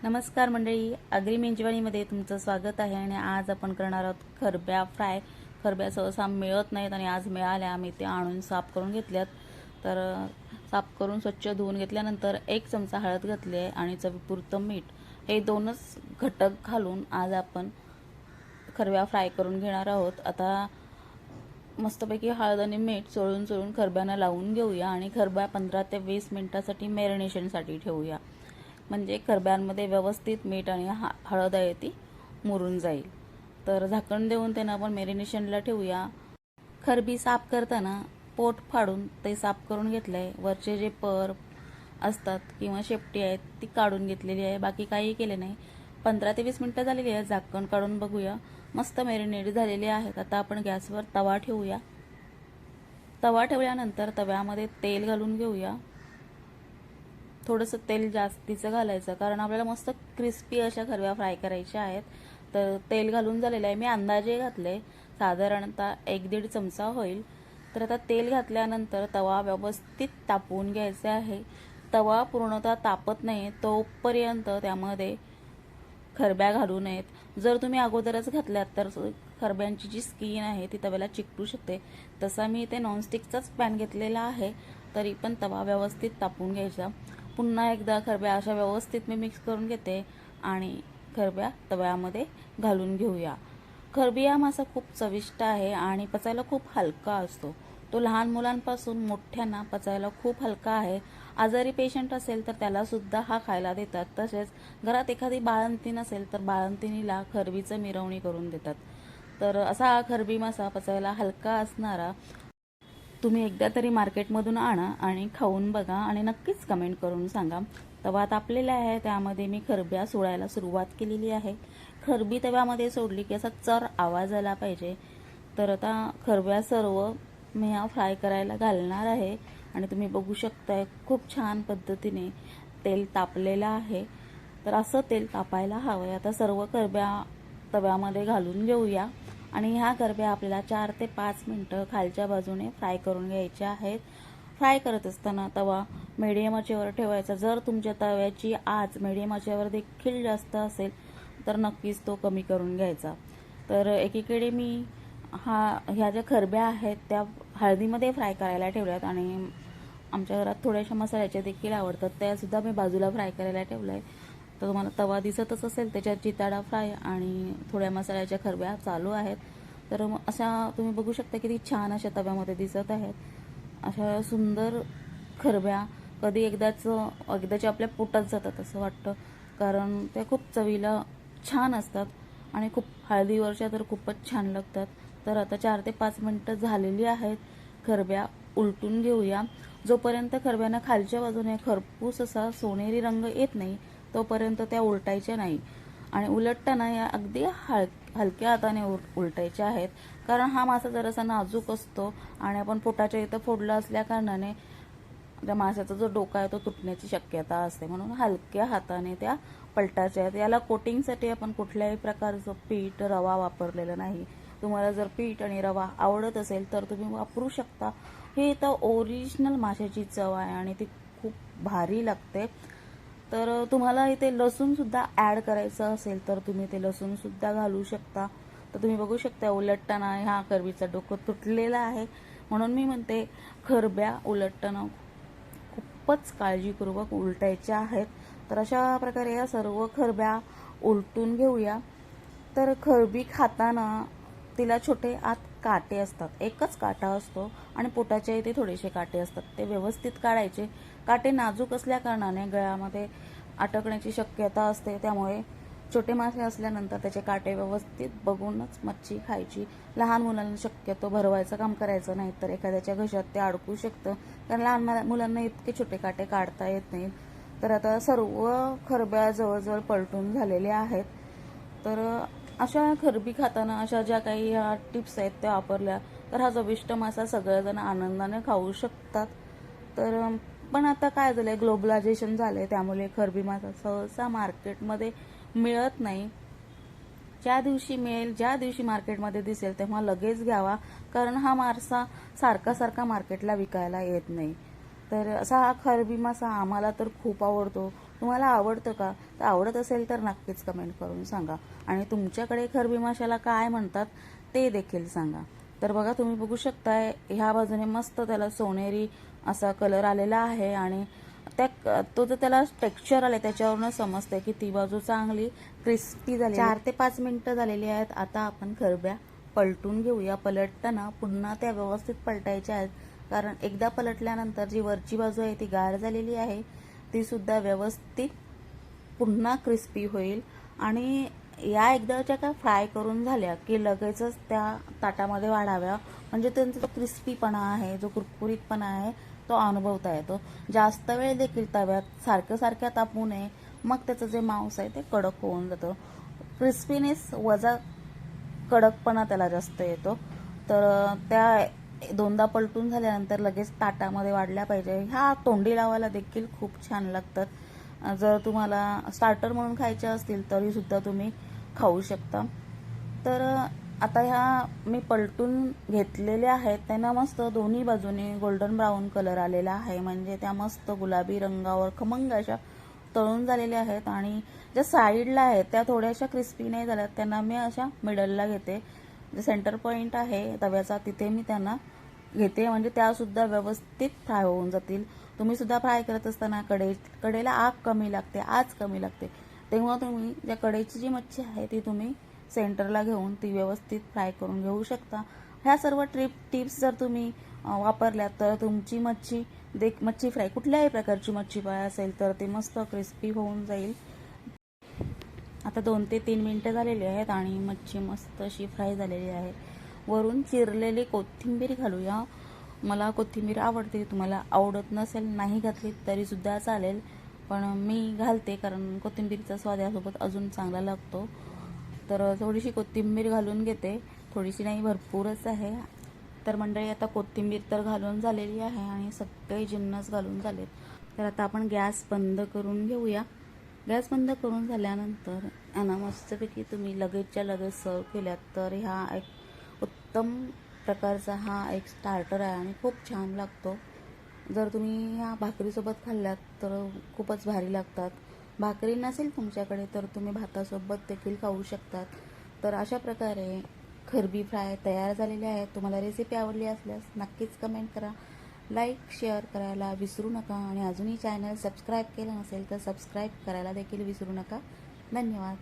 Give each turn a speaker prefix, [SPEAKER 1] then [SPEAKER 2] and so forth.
[SPEAKER 1] नमस्कार मंडळी, आगरी मेजवानीमध्ये तुमचं स्वागत आहे. आणि आज आपण करणार आहोत खरब्या फ्राय. खरब्या सहसा मिळत नाहीत आणि आज मिळाल्या. आम्ही ते आणून साफ करून घेतल्यात. तर साफ करून स्वच्छ धुवून घेतल्यानंतर 1 चमचा हळद घातली आहे आणि चवीपुरतं मीठ, हे दोनच घटक घालून आज आपण खरब्या फ्राय करून घेणार आहोत. आता मस्तपैकी हळद आणि मीठ चोळून खरब्यांना लावून घेऊया आणि खरब्या 15 ते 20 मिनिटांसाठी मॅरिनेशनसाठी ठेवूया. म्हणजे खरब्यांमध्ये व्यवस्थित मीठ आणि हळद आहे ती मुरून जाईल. तर झाकण देऊन त्यांना आपण मॅरिनेशनला ठेवूया. खरबी साफ करताना पोट फाडून ते साफ करून घेतलं आहे. वरचे जे पर असतात किंवा शेपटी आहेत ती काढून घेतलेली आहे. बाकी काही केले नाही. 15 ते 20 मिनिटं झालेली आहे. झाकण काढून बघूया. मस्त मॅरिनेट झालेले आहेत. आता आपण गॅसवर तवा ठेवूया. तवा ठेवल्यानंतर तव्यामध्ये तेल घालून घेऊया. थोडंसं तेल जास्तीचं घालायचं, कारण आपल्याला मस्त क्रिस्पी अशा खरब्या फ्राय करायच्या आहेत. तर तेल घालून झालेलं आहे. मी अंदाजे घातले, साधारणतः 1-1.5 चमचा होईल. तर आता तेल घातल्यानंतर तवा व्यवस्थित तापवून घ्यायचा आहे. तवा पूर्णतः तापत नाही तोपर्यंत त्यामध्ये खरब्या घालू नयेत. जर तुम्ही अगोदरच घातल्यात तर खरब्यांची जी स्किन आहे ती तव्याला चिकटू शकते. तसा मी इथे नॉनस्टिकचाच पॅन घेतलेला आहे. तरी पण तवा व्यवस्थित तापवून घ्यायचा. पुन्हा एकदा खरब्या अशा व्यवस्थित मी मिक्स करून घेते आणि खरब्या तव्यामध्ये घालून घेऊया. खरबी हा मासा खूप चविष्ट आहे आणि पचायला खूप हलका असतो. तो लहान मुलांपासून मोठ्यांना पचायला खूप हलका आहे. आजारी पेशंट असेल तर त्याला सुद्धा हा खायला देतात. तसेच घरात एखादी बाळंतीण असेल तर बाळंतिणीला खरबीचं मिरवणी करून देतात. तर असा हा खरबी मासा पचायला हलका असणारा तुम्ही एकदा तरी मार्केटमधून आणा आणि खाऊन बघा आणि नक्कीच कमेंट करून सांगा. तवा तापलेला आहे, त्यामध्ये मी खरब्या सोडायला सुरुवात केलेली आहे. खरबी तव्यामध्ये सोडली की असा चर आवाज आला पाहिजे. तर आता खरब्या सर्व मी फ्राय करायला घालणार आहे आणि तुम्ही बघू शकताय खूप छान पद्धतीने तेल तापलेलं आहे. तर असं तेल तापायला हवं. आता सर्व खरब्या तव्यामध्ये घालून घेऊया आणि ह्या खरब्या आपल्याला 4 ते 5 मिनिटं खालच्या बाजूने फ्राय करून घ्यायच्या आहेत. फ्राय करत असताना तवा मीडियम आचेवर ठेवायचा. जर तुमच्या तव्याची आच मीडियम आचेवर देखील जास्त असेल तर नक्कीच तो कमी करून घ्यायचा. तर एकीकडे मी ह्या ज्या खरब्या आहेत त्या हळदीमध्ये फ्राय करायला ठेवल्यात आणि आमच्या घरात थोड्याशा मसाल्याच्या देखील आवडतात, त्यासुद्धा मी बाजूला फ्राय करायला ठेवलं आहे. तर तुम्हाला तवा दिसतच असेल, त्याच्यात जिताडा फ्राय आणि थोड्या मसाल्याच्या खरब्या चालू आहेत. तर अशा तुम्ही बघू शकता किती छान अशा तव्यामध्ये दिसत आहेत. अशा सुंदर खरब्या कधी एकदाच्या आपल्या पोटात जातात असं वाटतं, कारण त्या खूप चवीला छान असतात आणि खूप हळदीवरच्या तर खूपच छान लागतात. तर आता 4 ते 5 मिनिटं झालेली आहेत. खरब्या उलटून घेऊया. जोपर्यंत खरब्यांना खालच्या बाजूने खरपूस असा सोनेरी रंग येत नाही तोपर्यंत त्या उलटायच्या नाही. आणि उलटताना या अगदी हलक्या हाताने उलटायच्या आहेत, कारण हा मासा जरासा नाजूक असतो आणि आपण पोटाच्या इथं फोडला असल्या कारणाने त्या माशाचा जो डोका आहे तो तुटण्याची शक्यता असते. म्हणून हलक्या हाताने त्या पलटायच्या आहेत. याला कोटिंगसाठी आपण कुठल्याही प्रकारचं पीठ, रवा वापरलेला नाही. तुम्हाला जर पीठ आणि रवा आवडत असेल तर तुम्ही वापरू शकता. हे तर ओरिजिनल माशाची चव आहे आणि ती खूप भारी लागते. तर तुम्हाला इथे लसूण सुद्धा ॲड करायचं असेल तर तुम्ही ते लसूण सुद्धा घालू शकता. तर तुम्ही बघू शकता उलटताना ह्या खरबीचं डोकं तुटलेलं आहे. म्हणून मी म्हणते खरब्या उलटताना खूपच काळजीपूर्वक उलटायच्या आहेत. तर अशा प्रकारे या सर्व खरब्या उलटून घेऊया. तर खरबी खाताना तिला छोटे आत काटे असतात, एकच काटा असतो आणि पोटाच्या इथे थोडेसे काटे असतात, ते व्यवस्थित काढायचे. काटे नाजूक असल्या कारणाने गळ्यामध्ये अटकण्याची शक्यता असते, त्यामुळे छोटे मासे असल्यानंतर त्याचे काटे व्यवस्थित बघूनच मच्छी खायची. लहान मुलांना शक्यतो भरवायचं काम करायचं नाही, तर एखाद्याच्या घशात ते अडकू शकतं, कारण लहान मुलांना इतके छोटे काटे काढता येत नाहीत. तर आता सर्व खरब्या जवळजवळ पलटून झालेल्या आहेत. तर अशा खरबी खाताना अशा ज्या काही ह्या टिप्स आहेत त्या वापरल्या तर हा चविष्ट मासा सगळेजण आनंदाने खाऊ शकतात. तर पण आता काय झालंय, ग्लोबलायझेशन झालंय, त्यामुळे खरबी मासा सहसा मार्केटमध्ये मिळत नाही. ज्या दिवशी मिळेल, ज्या दिवशी मार्केटमध्ये दिसेल तेव्हा लगेच घ्यावा, कारण हा मासा सारखा मार्केटला विकायला येत नाही. तर असा हा खरबी मासा आम्हाला तर खूप आवडतो. तुम्हाला आवडतं का? तर आवडत असेल तर नक्कीच कमेंट करून सांगा. आणि तुमच्याकडे खरबी माशाला काय म्हणतात ते देखील सांगा. तर बघा, तुम्ही बघू शकताय ह्या बाजूने मस्त त्याला सोनेरी असा कलर आलेला आहे आणि तो जर त्याला टेक्स्चर आले त्याच्यावरून समजते की ती बाजू चांगली क्रिस्पी झाली. 4 ते 5 मिनिटं झालेली आहेत. आता आपण खरब्या पलटून घेऊया. पलटताना पुन्हा त्या व्यवस्थित पलटायच्या आहेत, कारण एकदा पलटल्यानंतर जी वरची बाजू आहे ती गार झालेली आहे ती सुद्धा व्यवस्थित पुन्हा क्रिस्पी होईल. आणि या एकदाच्या का फ्राय करून झाल्या की लगेचच त्या ताटामध्ये वाढाव्या, म्हणजे त्यांचा जो क्रिस्पीपणा आहे, जो कुरकुरीतपणा आहे तो अनुभवता येतो. जास्त वेळ देखील तव्यात सारख्या तापू नये, मग त्याचं जे मांस आहे ते कडक होऊन जातं. क्रिस्पीनेस वजा कडकपणा त्याला जास्त येतो. तर त्या दोनदा पलटून झाल्यानंतर लगेच ताटामध्ये वाढल्या पाहिजे. ह्या तोंडी लावायला देखील खूप छान लागतात. जर तुम्हाला स्टार्टर म्हणून खायच्या असतील तरी सुद्धा तुम्ही खाऊ शकता. तर आता ह्या मी पलटून घेतलेल्या आहेत, त्यांना मस्त दोन्ही बाजूने गोल्डन ब्राऊन कलर आलेला आहे, म्हणजे त्या मस्त गुलाबी रंगावर खमंग अशा तळून झालेल्या आहेत. आणि ज्या साईडला आहेत त्या थोड्याशा क्रिस्पी नाही झाल्यात, त्यांना मी अशा मिडलला घेते. जे सेंटर पॉईंट आहे तव्याचा तिथे मी त्यांना घेते, म्हणजे त्यासुद्धा व्यवस्थित फ्राय होऊन जातील. तुम्ही सुद्धा फ्राय करत असताना कढईला आग कमी लागते, आच कमी लागते, तेव्हा तुम्ही ज्या कढईची जी मच्छी आहे ती तुम्ही सेंटरला घेऊन ती व्यवस्थित फ्राय करून घेऊ शकता. ह्या सर्व टिप्स जर तुम्ही वापरल्यात तर तुमची मच्छी फ्राय, कुठल्याही प्रकारची मच्छी फ्राय असेल तर ती मस्त क्रिस्पी होऊन जाईल. आता 2 ते 3 मिनिटं झालेली आहेत आणि मच्छी मस्त अशी फ्राय झालेली आहे. वरून चिरलेली कोथिंबीर घालूया. मला कोथिंबीर आवडते, तुम्हाला आवडत नसेल, नाही घातली तरी सुद्धा चालेल, पण मी घालते कारण कोथिंबीरचा स्वाद यासोबत अजून चांगला लागतो. तर थोडीशी कोथिंबीर घालून घेते, थोडीशी नाही, भरपूरच आहे. तर मंडळी, आता कोथिंबीर तर घालून झालेली आहे आणि सगळे जिन्नस घालून झालेत. तर आता आपण गॅस बंद करून घेऊया. गॅस बंद करून झाल्यानंतर यांना मस्तपैकी तुम्ही लगेचच्या लगेच सर्व केल्यात तर ह्या एक उत्तम प्रकारचा हा एक स्टार्टर आहे आणि खूप छान लागतो. जर तुम्ही ह्या भाकरीसोबत खाल्ल्यात तर खूपच भारी लागतात. भाकरी नसेल तुमच्याकडे तर तुम्ही भातासोबत देखील खाऊ शकतात. तर अशा प्रकारे खरबी फ्राय तयार झालेले आहेत. तुम्हाला रेसिपी आवडली असल्यास नक्कीच कमेंट करा, लाईक शेअर करायला विसरू नका आणि अजूनही चॅनल सबस्क्राईब केलं नसेल तर सबस्क्राईब करायला देखील विसरू नका. धन्यवाद.